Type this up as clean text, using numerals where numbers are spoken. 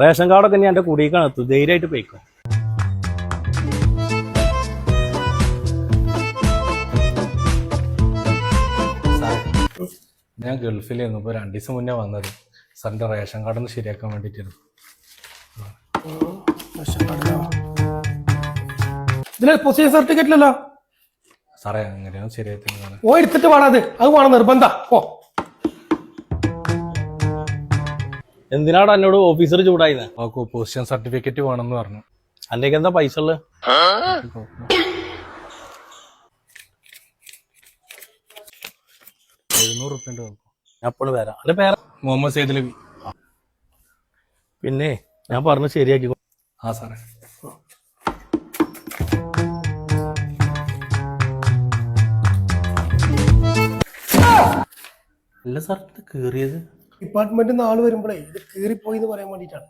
Ration കാർഡൊക്കെ ഞാൻ എന്റെ കുടിക്കാണ് ധൈര്യമായിട്ട് പോയിക്കോ. ഞാൻ ഗൾഫിലായിരുന്നു. ഇപ്പോൾ 2 ദിവസം മുന്നേ വന്നത്. സാറിൻ്റെ റേഷൻ കാർഡൊന്ന് ശരിയാക്കാൻ വേണ്ടിയിട്ടായിരുന്നു. ഇതില് പൊസിഷൻ സർട്ടിഫിക്കറ്റിലല്ലോ സാറേ, അങ്ങനെയാണ് ശരിയായിട്ട് ഓ എടുത്തിട്ട് വേണം അത് വേണം നിർബന്ധ. ഓ എന്തിനാണ് എന്നോട് ഓഫീസർ ചൂടായിന്ന്? നമുക്ക് പൊസിഷൻ സർട്ടിഫിക്കറ്റ് വേണമെന്ന് പറഞ്ഞു. അന്റേക്ക് എന്താ പൈസ ഉള്ളത്? 700 റുപ്യ ഉണ്ട്. ഞാൻ അപ്പോഴും വരാം. അല്ലെ പേര് മുഹമ്മദ് സൈദലവി. പിന്നെ ഞാൻ പറഞ്ഞു ശരിയാക്കി. ആ സാറേ. അല്ല സാർ ഇത് കീറിയത് ഡിപ്പാർട്ട്മെന്റിൽ നിന്ന് ആള് വരുമ്പോഴേ ഇത് കീറിപ്പോയി എന്ന് പറയാൻ വേണ്ടിട്ടാണ്.